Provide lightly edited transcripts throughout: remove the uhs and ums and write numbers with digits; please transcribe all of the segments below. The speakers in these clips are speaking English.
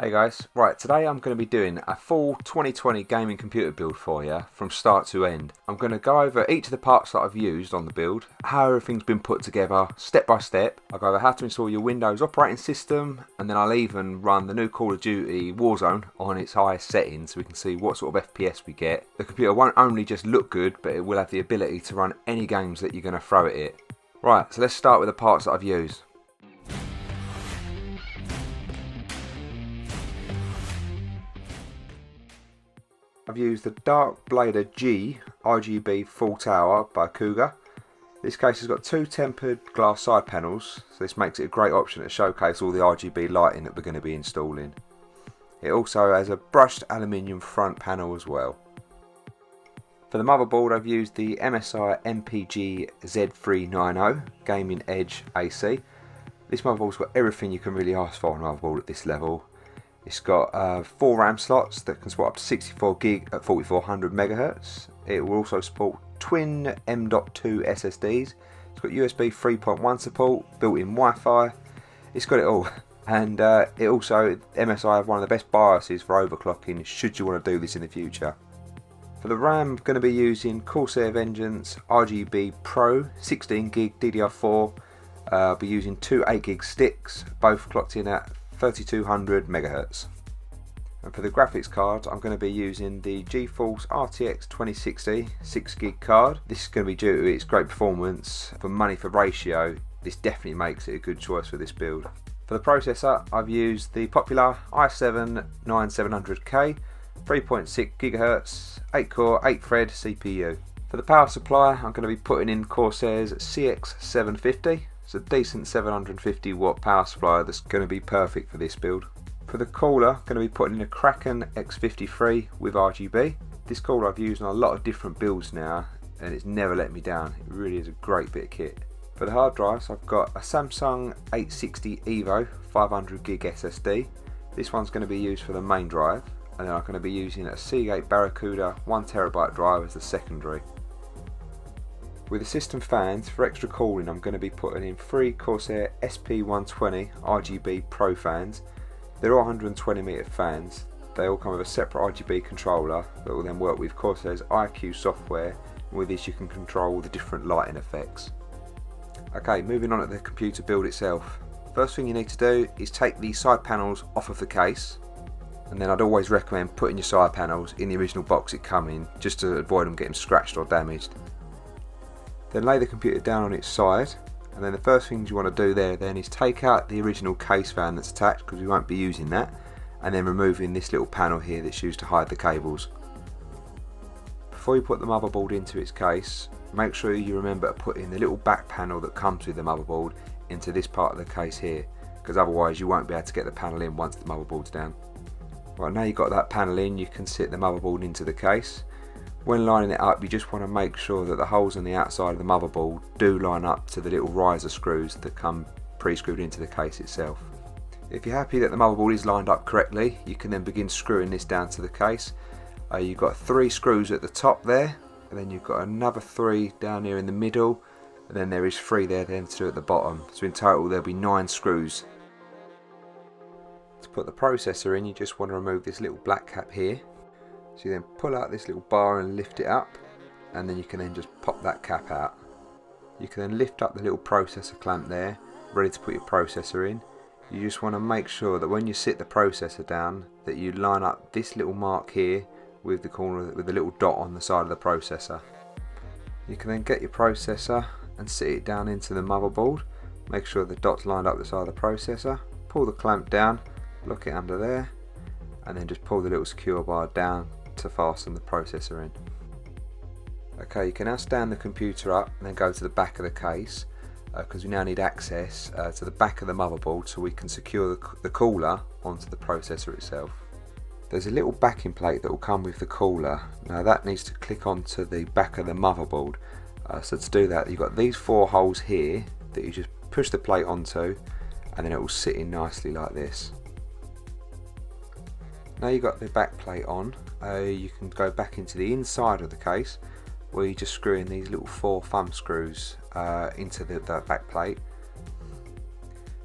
Hey guys, right, today I'm going to be doing a full 2020 gaming computer build for you from start to end. I'm going to go over each of the parts that I've used on the build, how everything's been put together step by step. I'll go over how to install your Windows operating system, and then I'll even run the new Call of Duty Warzone on its highest settings so we can see what sort of FPS we get. The computer won't only just look good, but it will have the ability to run any games that you're going to throw at it. Right, so let's start with the parts that I've used. I've used the Dark Blader G RGB full tower by Cougar. This case has got two tempered glass side panels, so this makes it a great option to showcase all the RGB lighting that we're going to be installing. It also has a brushed aluminium front panel as well. For the motherboard, I've used the MSI MPG Z390 Gaming Edge AC. This motherboard's got everything you can really ask for on a motherboard at this level. It's got 4 RAM slots that can support up to 64 gig at 4400 MHz. It will also support twin M.2 SSDs. It's got USB 3.1 support, built-in Wi-Fi. It's got it all. And it also, MSI have one of the best BIOSes for overclocking should you want to do this in the future. For the RAM, I'm going to be using Corsair Vengeance RGB Pro 16 gig DDR4. I'll be using two 8 gig sticks, both clocked in at 3200 MHz. And for the graphics card, I'm going to be using the GeForce RTX 2060 6 gig card. This is going to be due to its great performance. For money for ratio, this definitely makes it a good choice for this build. For the processor, I've used the popular i7-9700K 3.6 GHz 8 core 8 thread CPU. For the power supply, I'm going to be putting in Corsair's CX750. It's a decent 750 watt power supply that's going to be perfect for this build. For the cooler, I'm going to be putting in a Kraken X53 with RGB. This cooler I've used on a lot of different builds now, and it's never let me down. It really is a great bit of kit. For the hard drives, I've got a Samsung 860 EVO 500 gig SSD. This one's going to be used for the main drive, and then I'm going to be using a Seagate Barracuda 1TB drive as the secondary. With the system fans, for extra cooling, I'm going to be putting in 3 Corsair SP120 RGB Pro fans. They're all 120mm fans. They all come with a separate RGB controller that will then work with Corsair's IQ software, and with this you can control all the different lighting effects. Okay, moving on to the computer build itself. First thing you need to do is take the side panels off of the case, and then I'd always recommend putting your side panels in the original box it come in, just to avoid them getting scratched or damaged. Then lay the computer down on its side, and then the first things you want to do there then is take out the original case fan that's attached, because we won't be using that, and then removing this little panel here that's used to hide the cables. Before you put the motherboard into its case, make sure you remember to put in the little back panel that comes with the motherboard into this part of the case here, because otherwise you won't be able to get the panel in once the motherboard's down. Right, now you've got that panel in, you can sit the motherboard into the case. When lining it up, you just want to make sure that the holes on the outside of the motherboard do line up to the little riser screws that come pre-screwed into the case itself. If you're happy that the motherboard is lined up correctly, you can then begin screwing this down to the case. You've got 3 screws at the top there, and then you've got another 3 down here in the middle, and then there is 3 there then 2 at the bottom. So in total there'll be 9 screws. To put the processor in, you just want to remove this little black cap here. So you then pull out this little bar and lift it up, and then you can then just pop that cap out. You can then lift up the little processor clamp there, ready to put your processor in. You just want to make sure that when you sit the processor down, that you line up this little mark here with the corner with the little dot on the side of the processor. You can then get your processor and sit it down into the motherboard. Make sure the dot's lined up the side of the processor. Pull the clamp down, lock it under there, and then just pull the little secure bar down to fasten the processor in. Okay, you can now stand the computer up and then go to the back of the case, because we now need access to the back of the motherboard so we can secure the cooler onto the processor itself. There's a little backing plate that will come with the cooler. Now that needs to click onto the back of the motherboard. So to do that, you've got these 4 holes here that you just push the plate onto, and then it will sit in nicely like this. Now you've got the back plate on, you can go back into the inside of the case, where you just screw in these little 4 thumb screws into the back plate.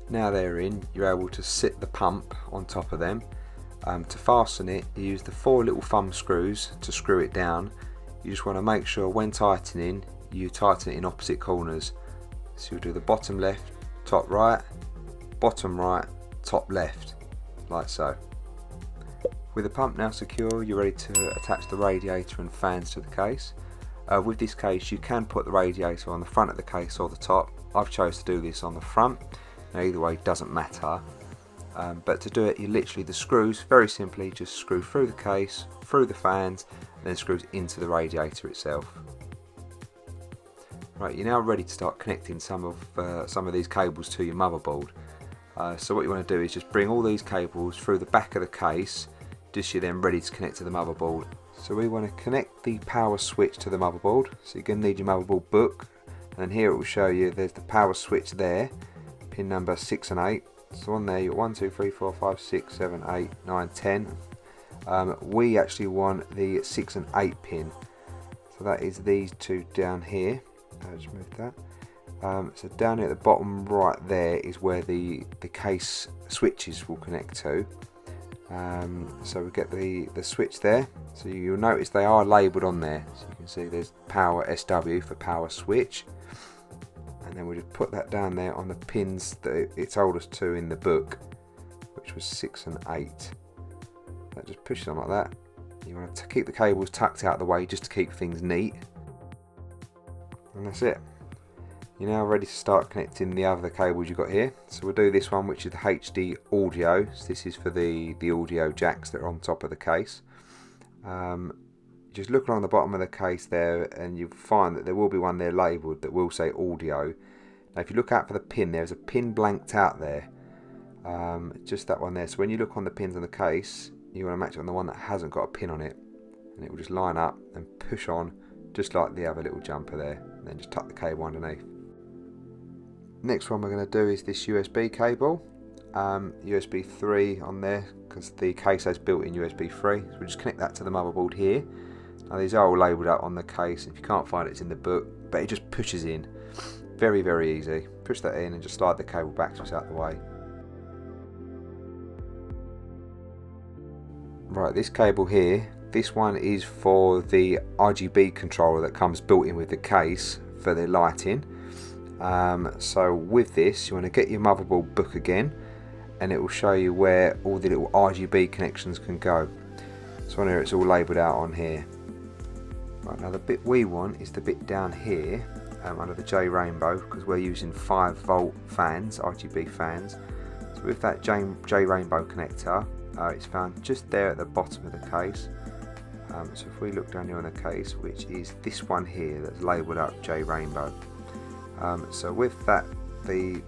Now they're in, you're able to sit the pump on top of them, To fasten it, you use the 4 little thumb screws to screw it down. You just want to make sure when tightening, you tighten it in opposite corners. So you'll do the bottom left, top right, bottom right, top left, like so. With the pump now secure, you're ready to attach the radiator and fans to the case. With this case, you can put the radiator on the front of the case or the top. I've chosen to do this on the front. Now either way doesn't matter. But to do it, you literally, the screws, very simply, just screw through the case, through the fans, and then screws into the radiator itself. Right, you're now ready to start connecting some of these cables to your motherboard. So what you want to do is just bring all these cables through the back of the case, just you're then ready to connect to the motherboard. So we want to connect the power switch to the motherboard. So you're going to need your motherboard book, and then here it will show you there's the power switch there, pin number 6 and 8. So on there you've got 1, 2, 3, 4, 5, 6, 7, 8, 9, 10. We actually want the 6 and 8 pin. So that is these two down here. I'll just move that. So down here at the bottom right there is where the case switches will connect to. So we get the switch there. So you'll notice they are labelled on there. So you can see there's power SW for power switch. And then we just put that down there on the pins that it told us to in the book, which was 6 and 8. That just pushes on like that. You want to keep the cables tucked out of the way just to keep things neat. And that's it. You're now ready to start connecting the other cables you've got here. So we'll do this one, which is the HD audio. So this is for the audio jacks that are on top of the case. Just look along the bottom of the case there, and you'll find that there will be one there labelled that will say audio. Now if you look out for the pin, there's a pin blanked out there. Just that one there. So when you look on the pins on the case, you want to match it on the one that hasn't got a pin on it, and it will just line up and push on just like the other little jumper there, and then just tuck the cable underneath. Next one we're going to do is this USB cable, USB 3 on there, because the case has built-in USB 3. So we'll just connect that to the motherboard here. Now these are all labelled out on the case. If you can't find it, it's in the book, but it just pushes in. Very, very easy. Push that in and just slide the cable back so it's out of the way. Right, this cable here, this one is for the RGB controller that comes built in with the case for the lighting. So with this, you want to get your motherboard book again, and it will show you where all the little RGB connections can go. So on here it's all labelled out on here. Right, now the bit we want is the bit down here under the J Rainbow, because we're using 5-volt fans, RGB fans. So with that J Rainbow connector, it's found just there at the bottom of the case. So if we look down here on the case, which is this one here that's labelled up J Rainbow. So with that, the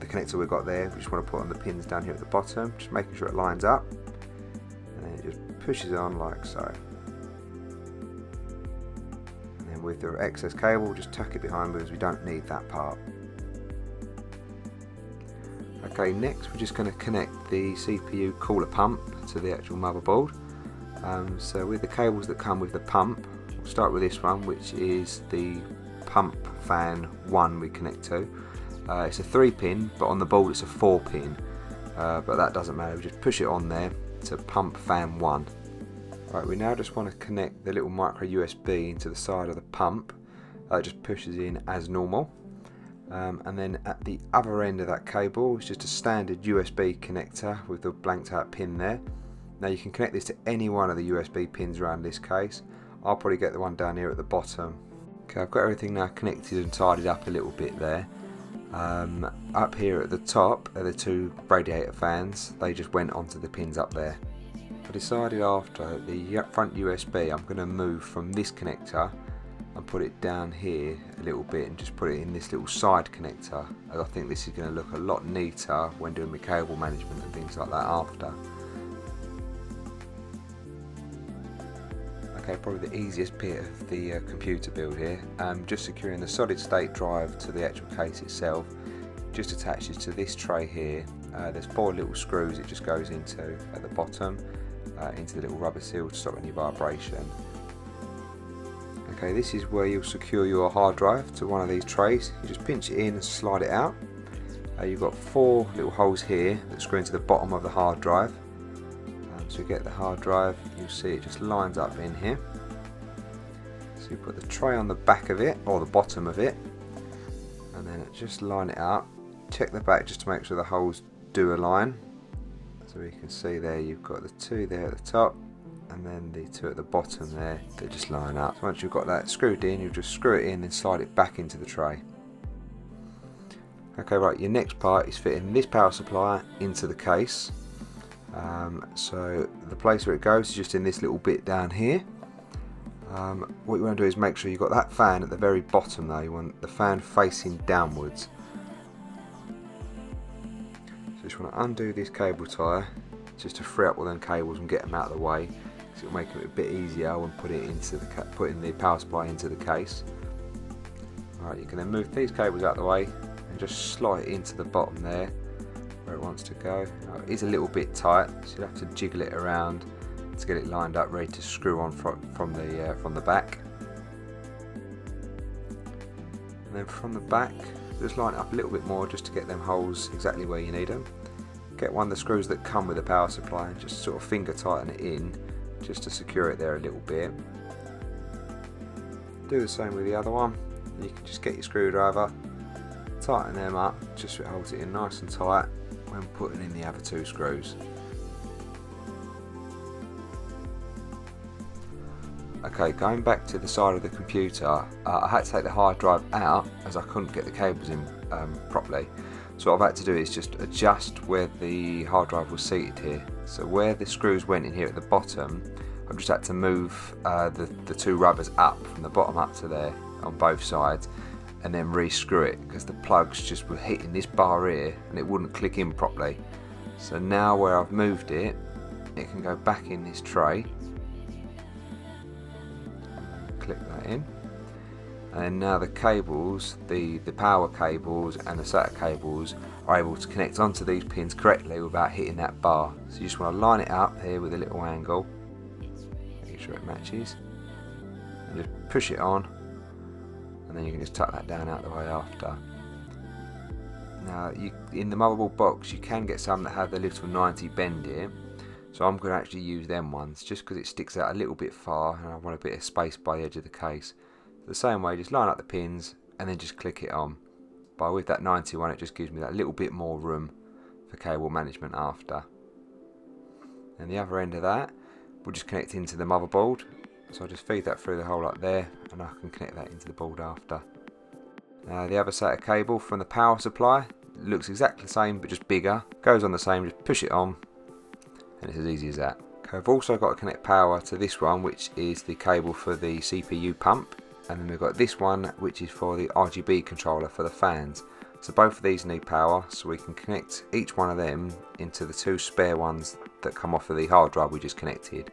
connector we've got there, we just want to put on the pins down here at the bottom, just making sure it lines up, and then it just pushes on like so. And then with the excess cable, we'll just tuck it behind because we don't need that part. Okay, next we're just going to connect the CPU cooler pump to the actual motherboard. So with the cables that come with the pump, we'll start with this one, which is the pump fan 1 we connect to. It's a 3-pin, but on the board it's a 4-pin, but that doesn't matter. We just push it on there to pump fan 1. Right, we now just want to connect the little micro USB into the side of the pump. It just pushes in as normal. And then at the other end of that cable is just a standard USB connector with the blanked out pin there. Now you can connect this to any one of the USB pins around this case. I'll probably get the one down here at the bottom. Okay, I've got everything now connected and tidied up a little bit there. Up here at the top are the 2 radiator fans. They just went onto the pins up there. I decided after the front USB I'm going to move from this connector and put it down here a little bit and just put it in this little side connector. I think this is going to look a lot neater when doing my cable management and things like that after. Okay, probably the easiest bit of the computer build here. Just securing the solid state drive to the actual case itself. Just attaches to this tray here. There's 4 little screws it just goes into at the bottom, into the little rubber seal to stop any vibration. Okay, this is where you'll secure your hard drive to one of these trays. You just pinch it in and slide it out. You've got 4 little holes here that screw into the bottom of the hard drive. once we get the hard drive, you'll see it just lines up in here. So you put the tray on the back of it, or the bottom of it, and then just line it up. Check the back just to make sure the holes do align. So you can see there you've got the two there at the top, and then the two at the bottom there, they just line up. So once you've got that screwed in, you'll just screw it in and slide it back into the tray. Okay, right, your next part is fitting this power supply into the case. So the place where it goes is just in this little bit down here. What you want to do is make sure you've got that fan at the very bottom though. You want the fan facing downwards. So you just want to undo this cable tie just to free up all them cables and get them out of the way. So it'll make it a bit easier when putting the power supply into the case. Alright, you can then move these cables out of the way and just slide it into the bottom there where it wants to go. Now, it is a little bit tight, so you'll have to jiggle it around to get it lined up, ready to screw on from the back. And then from the back, just line it up a little bit more just to get them holes exactly where you need them. Get one of the screws that come with the power supply and just sort of finger tighten it in just to secure it there a little bit. Do the same with the other one. You can just get your screwdriver, tighten them up just so it holds it in nice and tight when putting in the other two screws. Okay, going back to the side of the computer, I had to take the hard drive out as I couldn't get the cables in properly. So what I've had to do is just adjust where the hard drive was seated here. So where the screws went in here at the bottom, I've just had to move the two rubbers up from the bottom up to there on both sides, and then re-screw it because the plugs just were hitting this bar here and it wouldn't click in properly. So now where I've moved it, it can go back in this tray. Click that in, and now the cables, the power cables and the SATA cables are able to connect onto these pins correctly without hitting that bar. So you just want to line it up here with a little angle, make sure it matches, and just push it on, and then you can just tuck that down out the way after. Now in the motherboard box you can get some that have the little 90 bend here. So I'm going to actually use them ones just because it sticks out a little bit far and I want a bit of space by the edge of the case. The same way, just line up the pins and then just click it on. But with that 90 one, it just gives me that little bit more room for cable management after. And the other end of that, we'll just connect into the motherboard. So I'll just feed that through the hole up there and I can connect that into the board after. Now the other SATA cable from the power supply looks exactly the same but just bigger. Goes on the same, just push it on. And it's as easy as that. Okay, I've also got to connect power to this one, which is the cable for the CPU pump, and then we've got this one which is for the RGB controller for the fans. So both of these need power, so we can connect each one of them into the two spare ones that come off of the hard drive we just connected.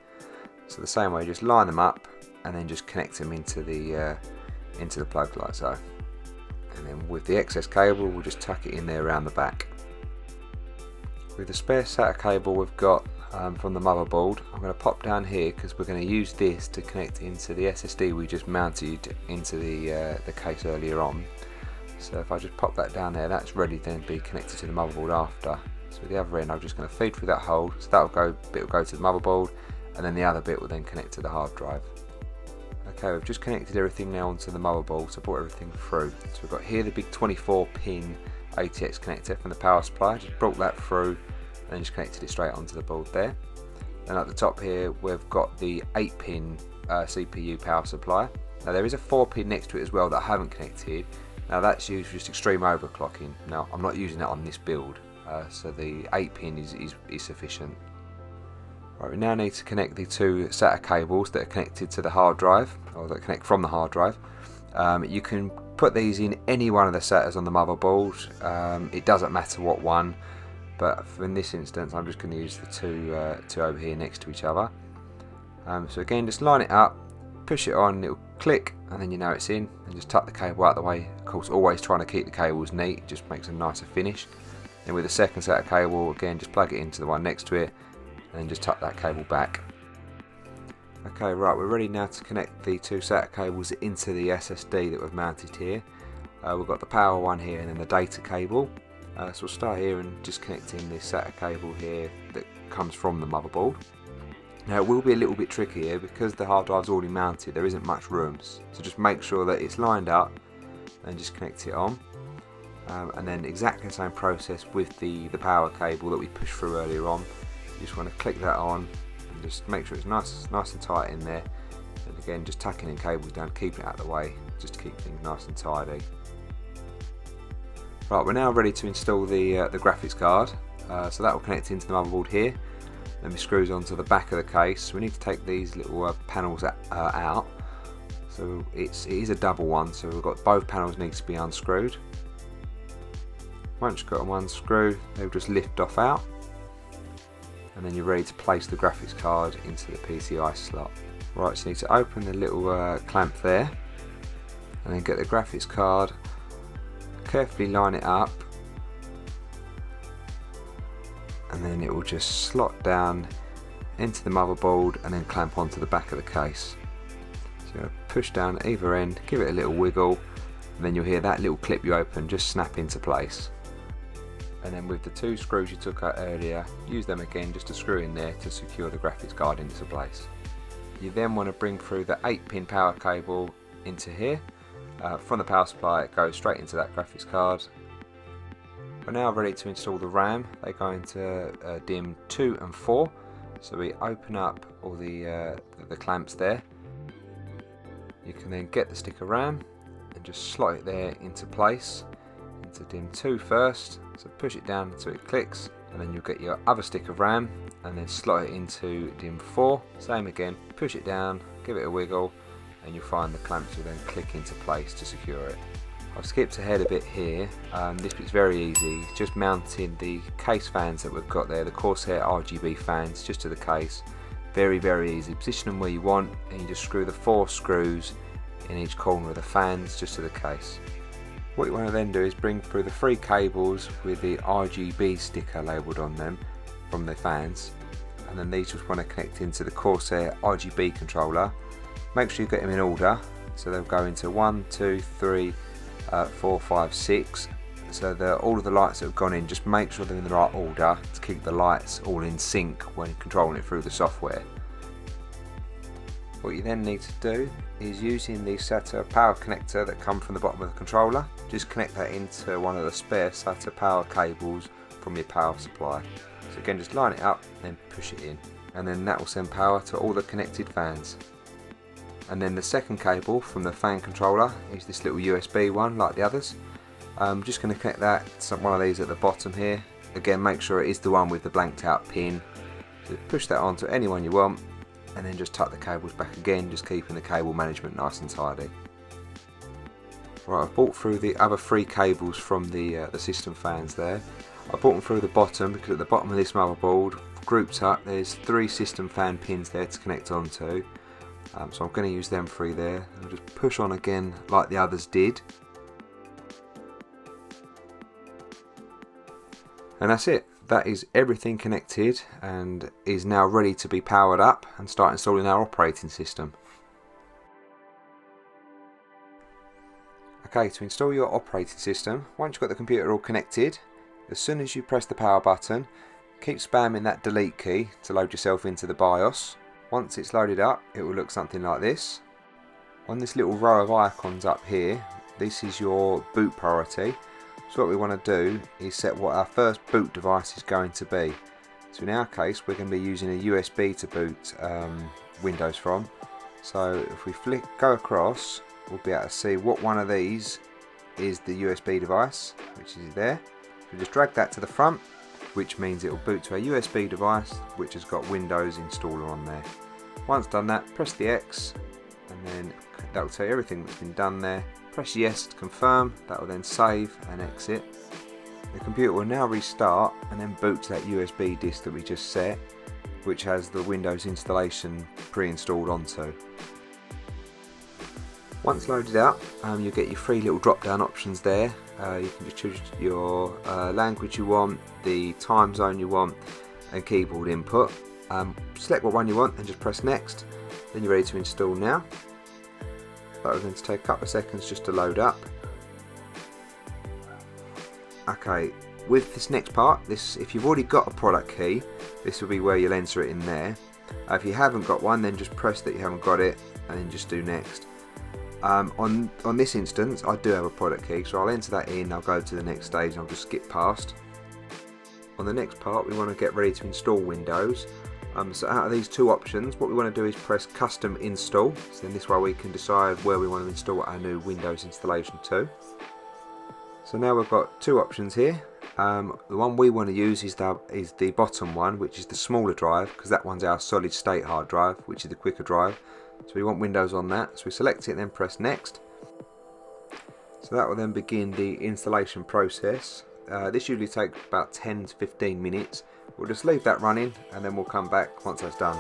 So the same way, just line them up and then just connect them into the plug like so. And then with the excess cable, we'll just tuck it in there around the back. With the spare SATA cable we've got from the motherboard, I'm going to pop down here because we're going to use this to connect into the SSD we just mounted into the case earlier on. So if I just pop that down there, that's ready then to be connected to the motherboard after. So with the other end, I'm just going to feed through that hole, so that bit will go to the motherboard, and then the other bit will then connect to the hard drive. Okay, we've just connected everything now onto the motherboard, so brought everything through. So we've got here the big 24 pin ATX connector from the power supply, just brought that through and just connected it straight onto the board there. And at the top here we've got the 8-pin CPU power supply. Now there is a 4-pin next to it as well that I haven't connected. Now that's used for just extreme overclocking. Now I'm not using that on this build, so the 8-pin is sufficient. Right, we now need to connect the two SATA cables that are connected to the hard drive, or that connect from the hard drive. You can put these in any one of the SATAs on the motherboard. It doesn't matter what one, but in this instance I'm just going to use the two over here next to each other. So again, just line it up, push it on, it'll click, and then you know it's in, and just tuck the cable out of the way. Of course, always trying to keep the cables neat, it just makes a nicer finish. And with the second SATA cable, again, just plug it into the one next to it, and then just tuck that cable back. Okay, right, we're ready now to connect the two SATA cables into the SSD that we've mounted here. We've got the power one here and then the data cable. So we'll start here and just connecting this SATA cable here that comes from the motherboard. Now it will be a little bit tricky here because the hard drive's already mounted, there isn't much room, so just make sure that it's lined up and just connect it on. And then exactly the same process with the power cable that we pushed through earlier on. You just want to click that on and just make sure it's nice and tight in there. And again, just tucking in cables down, keeping it out of the way, just to keep things nice and tidy. Right, we're now ready to install the graphics card. So that will connect into the motherboard here. Then we screws onto the back of the case. We need to take these little panels out. So it is a double one, so we've got both panels need to be unscrewed. Once you've got them unscrewed, they'll just lift off out, and then you're ready to place the graphics card into the PCI slot. Right, so you need to open the little clamp there, and then get the graphics card, carefully line it up, and then it will just slot down into the motherboard and then clamp onto the back of the case. So push down either end, give it a little wiggle, and then you'll hear that little clip you open just snap into place. And then with the two screws you took out earlier, use them again just to screw in there to secure the graphics card into place. You then want to bring through the 8-pin power cable into here. From the power supply it goes straight into that graphics card. We're now ready to install the RAM. They go into DIMM 2 and 4. So we open up all the clamps there. You can then get the stick of RAM and just slot it there into place, into DIMM 2 first. So push it down until it clicks, and then you'll get your other stick of RAM and then slot it into DIMM 4. Same again, push it down, give it a wiggle, and you'll find the clamps will then click into place to secure it. I've skipped ahead a bit here. This bit's very easy. It's just mounting the case fans that we've got there, the Corsair RGB fans, just to the case. Very easy. Position them where you want, and you just screw the 4 screws in each corner of the fans just to the case. What you want to then do is bring through the 3 cables with the RGB sticker labelled on them from the fans, and then these just want to connect into the Corsair RGB controller. Make sure you get them in order, so they'll go into 1, 2, 3, 4, 5, 6. So all of the lights that have gone in, just make sure they're in the right order to keep the lights all in sync when controlling it through the software. What you then need to do is, using the SATA power connector that come from the bottom of the controller, just connect that into one of the spare SATA power cables from your power supply. So again, just line it up and then push it in, and then that will send power to all the connected fans. And then the second cable from the fan controller is this little USB one like the others. I'm just going to connect that to one of these at the bottom here. Again, make sure it is the one with the blanked out pin. So push that onto any one you want, and then just tuck the cables back again, just keeping the cable management nice and tidy. Right, I've brought through the other 3 cables from the system fans there. I brought them through the bottom because at the bottom of this motherboard, grouped up, there's 3 system fan pins there to connect onto. So I'm going to use them 3 there. I'll just push on again like the others did. And that's it. That is everything connected and is now ready to be powered up and start installing our operating system. Okay, to install your operating system, once you've got the computer all connected, as soon as you press the power button, keep spamming that delete key to load yourself into the BIOS. Once it's loaded up, it will look something like this. On this little row of icons up here, this is your boot priority. So what we want to do is set what our first boot device is going to be. So in our case, we're going to be using a USB to boot Windows from. So if we go across, we'll be able to see what one of these is the USB device, which is there. We just drag that to the front, which means it will boot to a USB device which has got Windows installer on there. Once done that, press the X, and then that will tell you everything that's been done there. Press yes to confirm, that will then save and exit. The computer will now restart and then boot to that USB disk that we just set, which has the Windows installation pre-installed onto. Once loaded up, you'll get your 3 little drop down options there. You can just choose your language you want, the time zone you want, and keyboard input. Select what one you want and just press next. Then you're ready to install now. That is going to take a couple of seconds just to load up. Okay, with this next part, if you've already got a product key, this will be where you'll enter it in there. If you haven't got one, then just press that you haven't got it and then just do next. On this instance, I do have a product key, so I'll enter that in, I'll go to the next stage and I'll just skip past. On the next part, we want to get ready to install Windows. So out of these two options, what we want to do is press Custom Install. So then this way we can decide where we want to install our new Windows installation to. So now we've got two options here. The one we want to use is the bottom one, which is the smaller drive, because that one's our solid state hard drive, which is the quicker drive. So we want Windows on that. So we select it and then press Next. So that will then begin the installation process. This usually takes about 10 to 15 minutes. We'll just leave that running and then we'll come back once that's done.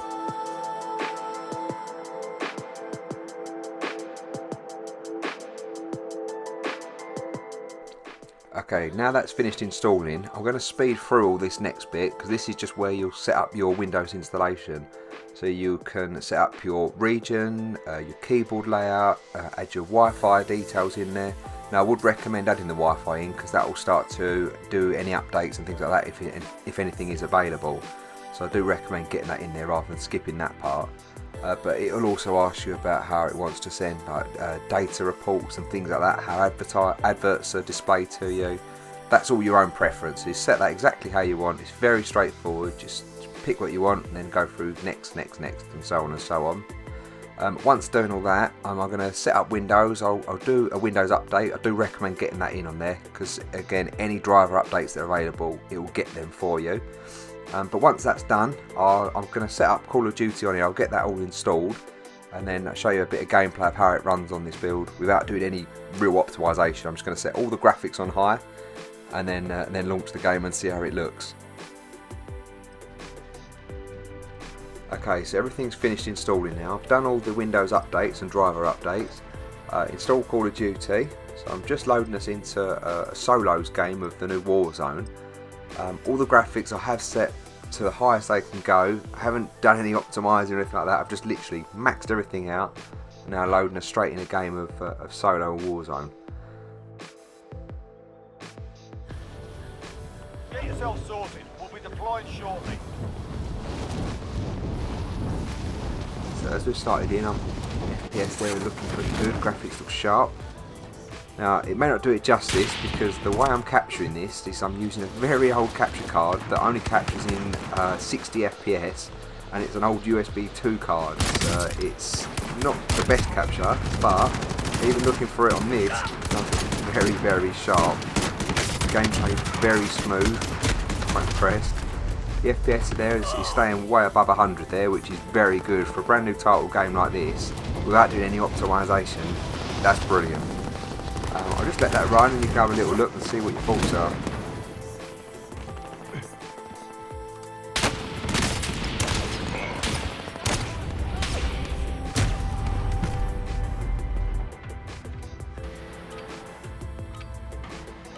Okay, now that's finished installing, I'm going to speed through all this next bit because this is just where you'll set up your Windows installation. So you can set up your region, your keyboard layout, add your Wi-Fi details in there. Now I would recommend adding the Wi-Fi in because that will start to do any updates and things like that if anything is available. So I do recommend getting that in there rather than skipping that part. But it will also ask you about how it wants to send like, data reports and things like that, how adverts are displayed to you. That's all your own preferences. Set that exactly how you want. It's very straightforward. Just pick what you want and then go through next, next, next, and so on and so on. Once doing all that, I'm going to set up Windows. I'll do a Windows update. I do recommend getting that in on there because, again, any driver updates that are available, it will get them for you. But once that's done, I'm going to set up Call of Duty on here. I'll get that all installed and then I'll show you a bit of gameplay of how it runs on this build without doing any real optimization. I'm just going to set all the graphics on high and then launch the game and see how it looks. Okay, so everything's finished installing now. I've done all the Windows updates and driver updates. Install Call of Duty. So I'm just loading us into a solos game of the new Warzone. All the graphics I have set to the highest they can go. I haven't done any optimizing or anything like that. I've just literally maxed everything out. Now loading us straight in a game of solo Warzone. Get yourself sorted. We'll be deployed shortly. So as we've started in, FPS there looking pretty good. Graphics look sharp. Now it may not do it justice because the way I'm capturing this is I'm using a very old capture card that only captures in 60 FPS and it's an old USB 2 card. So it's not the best capture, but even looking for it on this, it does look very, very sharp. The gameplay is very smooth. I'm quite impressed. The FPS there is staying way above 100 there, which is very good for a brand new title game like this without doing any optimization. That's brilliant. I'll just let that run and you can have a little look and see what your thoughts are.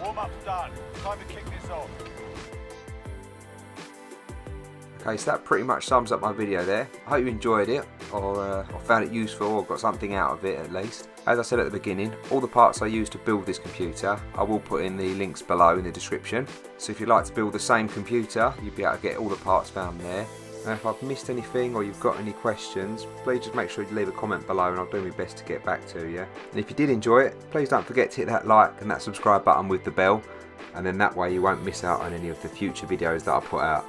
Warm-up's done. Time to kick this off. Okay, so that pretty much sums up my video there. I hope you enjoyed it or found it useful or got something out of it at least. As I said at the beginning, all the parts I used to build this computer, I will put in the links below in the description. So if you'd like to build the same computer, you'll be able to get all the parts found there. And if I've missed anything or you've got any questions, please just make sure you leave a comment below and I'll do my best to get back to you. And if you did enjoy it, please don't forget to hit that like and that subscribe button with the bell. And then that way you won't miss out on any of the future videos that I put out.